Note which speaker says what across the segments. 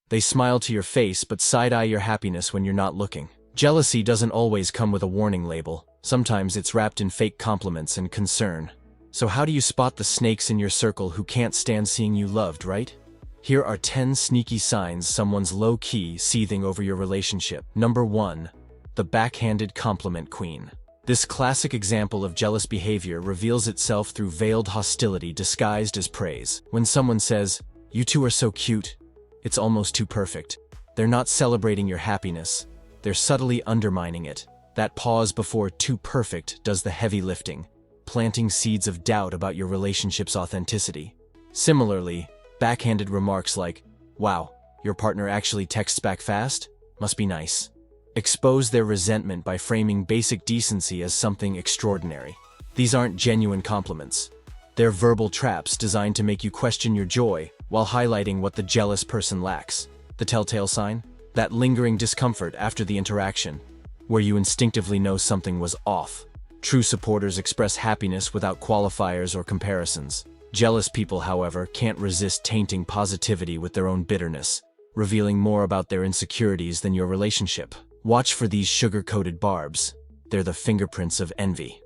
Speaker 1: They smile to your face but side-eye your happiness when you're not looking. Jealousy doesn't always come with a warning label. Sometimes it's wrapped in fake compliments and concern. So how do you spot the snakes in your circle who can't stand seeing you loved, right? Here are 10 sneaky signs someone's low-key seething over your relationship. Number 1. The backhanded compliment queen. This classic example of jealous behavior reveals itself through veiled hostility disguised as praise. When someone says, "You two are so cute," it's almost too perfect. They're not celebrating your happiness. They're subtly undermining it. That pause before "too perfect" does the heavy lifting, planting seeds of doubt about your relationship's authenticity. Similarly, backhanded remarks like, "Wow, your partner actually texts back fast? Must be nice," expose their resentment by framing basic decency as something extraordinary. These aren't genuine compliments. They're verbal traps designed to make you question your joy while highlighting what the jealous person lacks. The telltale sign? That lingering discomfort after the interaction, where you instinctively know something was off. True supporters express happiness without qualifiers or comparisons. Jealous people, however, can't resist tainting positivity with their own bitterness, revealing more about their insecurities than your relationship. Watch for these sugar-coated barbs. They're the fingerprints of envy.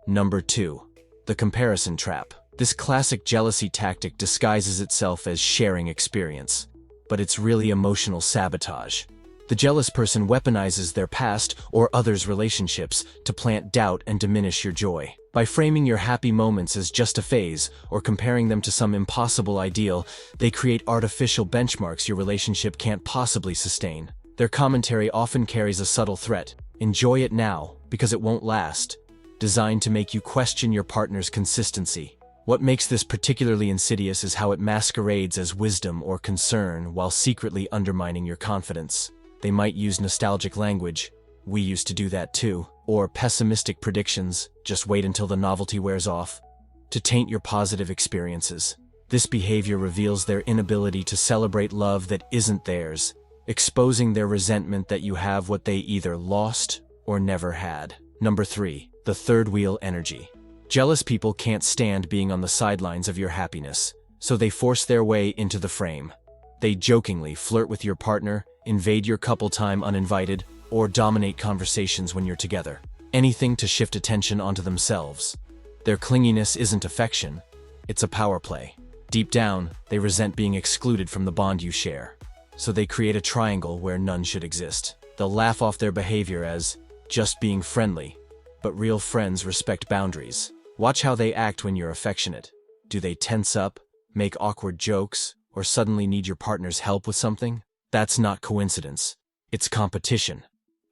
Speaker 1: Number 2. The comparison trap. This classic jealousy tactic disguises itself as sharing experience, but it's really emotional sabotage. The jealous person weaponizes their past or others' relationships to plant doubt and diminish your joy. By framing your happy moments as just a phase or comparing them to some impossible ideal, they create artificial benchmarks your relationship can't possibly sustain. Their commentary often carries a subtle threat: enjoy it now, because it won't last, designed to make you question your partner's consistency. What makes this particularly insidious is how it masquerades as wisdom or concern while secretly undermining your confidence. They might use nostalgic language, "We used to do that too," or pessimistic predictions, "Just wait until the novelty wears off," to taint your positive experiences. This behavior reveals their inability to celebrate love that isn't theirs, exposing their resentment that you have what they either lost or never had. Number 3. The third wheel energy. Jealous people can't stand being on the sidelines of your happiness, so they force their way into the frame. They jokingly flirt with your partner, invade your couple time uninvited, or dominate conversations when you're together. Anything to shift attention onto themselves. Their clinginess isn't affection, it's a power play. Deep down, they resent being excluded from the bond you share, so they create a triangle where none should exist. They'll laugh off their behavior as just being friendly, but real friends respect boundaries. Watch how they act when you're affectionate. Do they tense up, make awkward jokes, or suddenly need your partner's help with something? That's not coincidence. It's competition.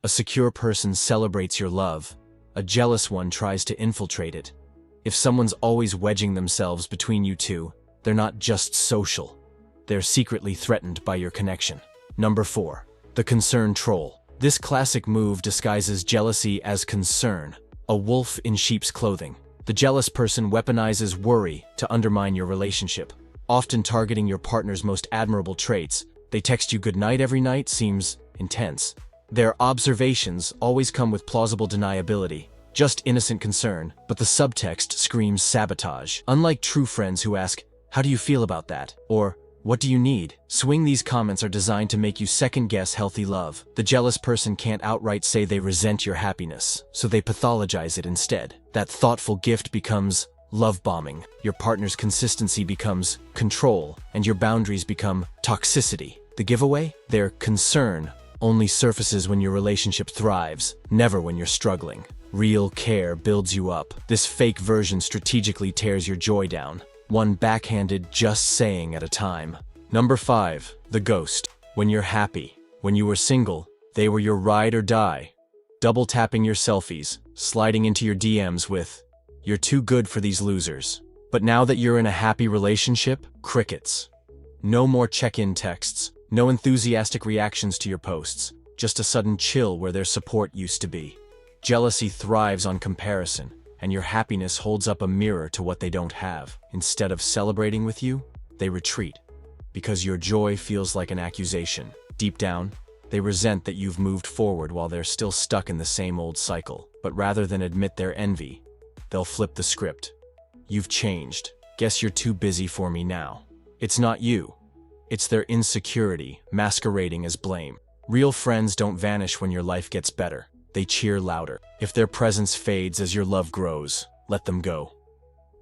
Speaker 1: A secure person celebrates your love. A jealous one tries to infiltrate it. If someone's always wedging themselves between you two, they're not just social. They're secretly threatened by your connection. Number 4. The concern troll. This classic move disguises jealousy as concern, a wolf in sheep's clothing. The jealous person weaponizes worry to undermine your relationship, often targeting your partner's most admirable traits. They text you goodnight every night seems intense. Their observations always come with plausible deniability, just innocent concern, but the subtext screams sabotage. Unlike true friends who ask, "How do you feel about that?" or "What do you need?" These comments are designed to make you second-guess healthy love. The jealous person can't outright say they resent your happiness, so they pathologize it instead. That thoughtful gift becomes love bombing. Your partner's consistency becomes control, and your boundaries become toxicity. The giveaway? Their concern only surfaces when your relationship thrives, never when you're struggling. Real care builds you up. This fake version strategically tears your joy down, one backhanded just saying at a time. Number 5. The ghost. When you're happy. When you were single, they were your ride or die. Double tapping your selfies, sliding into your DMs with, "You're too good for these losers." But now that you're in a happy relationship, crickets. No more check-in texts, no enthusiastic reactions to your posts, just a sudden chill where their support used to be. Jealousy thrives on comparison, and your happiness holds up a mirror to what they don't have. Instead of celebrating with you, they retreat, because your joy feels like an accusation. Deep down, they resent that you've moved forward while they're still stuck in the same old cycle. But rather than admit their envy, they'll flip the script. "You've changed. Guess you're too busy for me now." It's not you. It's their insecurity masquerading as blame. Real friends don't vanish when your life gets better. They cheer louder. If their presence fades as your love grows, let them go.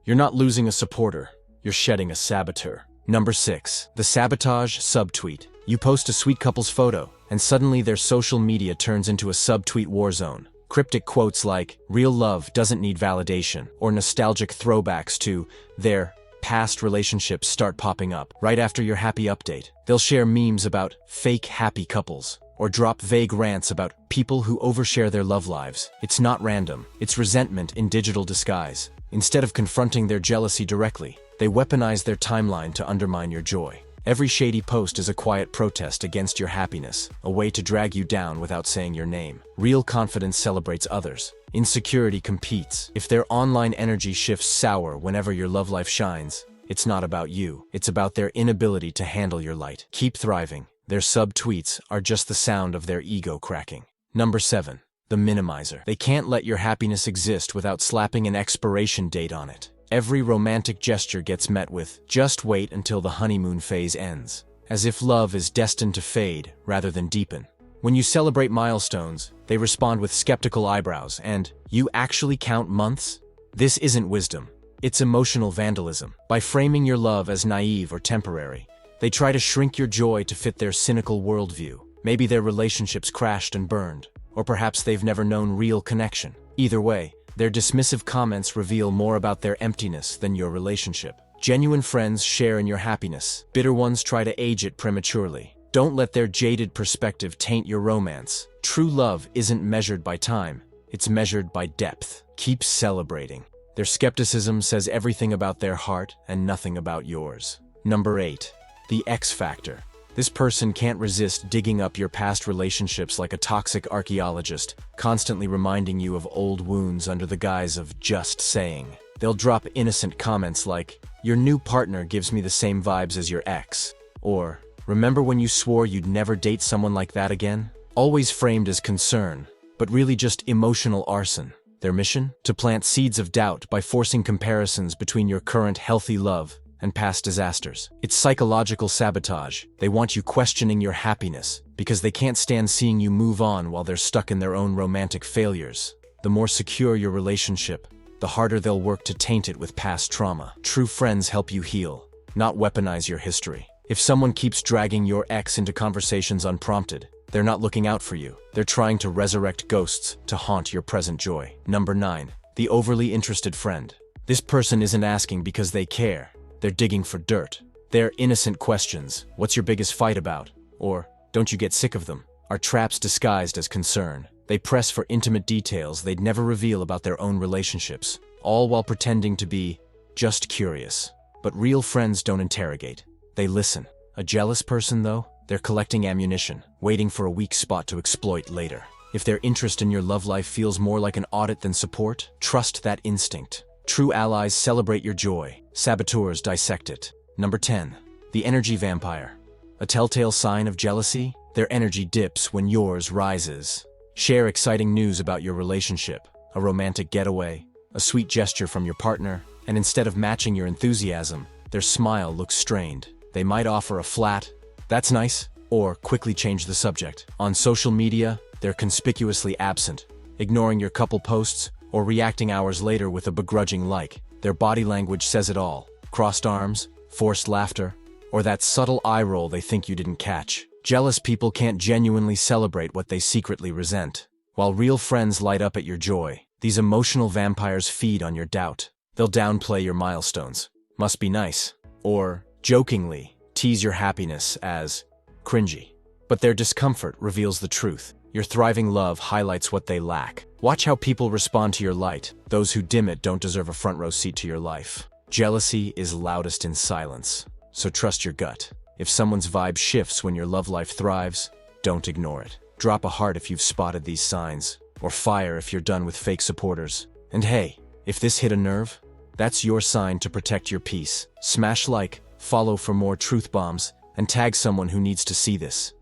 Speaker 1: You're not losing a supporter, you're shedding a saboteur. Number 6. The sabotage subtweet. You post a sweet couple's photo, and suddenly their social media turns into a subtweet war zone. Cryptic quotes like, "Real love doesn't need validation," or nostalgic throwbacks to their past relationships start popping up. Right after your happy update, they'll share memes about fake happy couples, or drop vague rants about people who overshare their love lives. It's not random, it's resentment in digital disguise. Instead of confronting their jealousy directly, they weaponize their timeline to undermine your joy. Every shady post is a quiet protest against your happiness, a way to drag you down without saying your name. Real confidence celebrates others. Insecurity competes. If their online energy shifts sour whenever your love life shines, it's not about you. It's about their inability to handle your light. Keep thriving. Their sub-tweets are just the sound of their ego cracking. Number 7. The minimizer. They can't let your happiness exist without slapping an expiration date on it. Every romantic gesture gets met with, "Just wait until the honeymoon phase ends," as if love is destined to fade rather than deepen. When you celebrate milestones, they respond with skeptical eyebrows and, "You actually count months?" This isn't wisdom. It's emotional vandalism. By framing your love as naive or temporary, they try to shrink your joy to fit their cynical worldview. Maybe their relationships crashed and burned, or perhaps they've never known real connection. Either way, their dismissive comments reveal more about their emptiness than your relationship. Genuine friends share in your happiness. Bitter ones try to age it prematurely. Don't let their jaded perspective taint your romance. True love isn't measured by time, it's measured by depth. Keep celebrating. Their skepticism says everything about their heart and nothing about yours. Number 8. The X factor. This person can't resist digging up your past relationships like a toxic archaeologist, constantly reminding you of old wounds under the guise of just saying. They'll drop innocent comments like, "Your new partner gives me the same vibes as your ex," or, "Remember when you swore you'd never date someone like that again?" Always framed as concern, but really just emotional arson. Their mission? To plant seeds of doubt by forcing comparisons between your current healthy love and past disasters. It's psychological sabotage. They want you questioning your happiness because they can't stand seeing you move on while they're stuck in their own romantic failures. The more secure your relationship, the harder they'll work to taint it with past trauma. True friends help you heal, not weaponize your history. If someone keeps dragging your ex into conversations unprompted, they're not looking out for you. They're trying to resurrect ghosts to haunt your present joy. Number 9. The overly interested friend. This person isn't asking because they care. They're digging for dirt. Their innocent questions, "What's your biggest fight about?" or "Don't you get sick of them?" are traps disguised as concern. They press for intimate details they'd never reveal about their own relationships, all while pretending to be just curious. But real friends don't interrogate. They listen. A jealous person, though, they're collecting ammunition, waiting for a weak spot to exploit later. If their interest in your love life feels more like an audit than support, trust that instinct. True allies celebrate your joy. Saboteurs dissect it. Number 10. The energy vampire. A telltale sign of jealousy? Their energy dips when yours rises. Share exciting news about your relationship, a romantic getaway, a sweet gesture from your partner, and instead of matching your enthusiasm, their smile looks strained. They might offer a flat, "That's nice," or quickly change the subject. On social media, they're conspicuously absent, ignoring your couple posts or reacting hours later with a begrudging like. Their body language says it all. Crossed arms, forced laughter, or that subtle eye roll they think you didn't catch. Jealous people can't genuinely celebrate what they secretly resent. While real friends light up at your joy, these emotional vampires feed on your doubt. They'll downplay your milestones. "Must be nice," or, jokingly, tease your happiness as cringy. But their discomfort reveals the truth. Your thriving love highlights what they lack. Watch how people respond to your light. Those who dim it don't deserve a front row seat to your life. Jealousy is loudest in silence, so trust your gut. If someone's vibe shifts when your love life thrives, don't ignore it. Drop a heart if you've spotted these signs, or fire if you're done with fake supporters. And hey, if this hit a nerve, that's your sign to protect your peace. Smash like, follow for more truth bombs, and tag someone who needs to see this.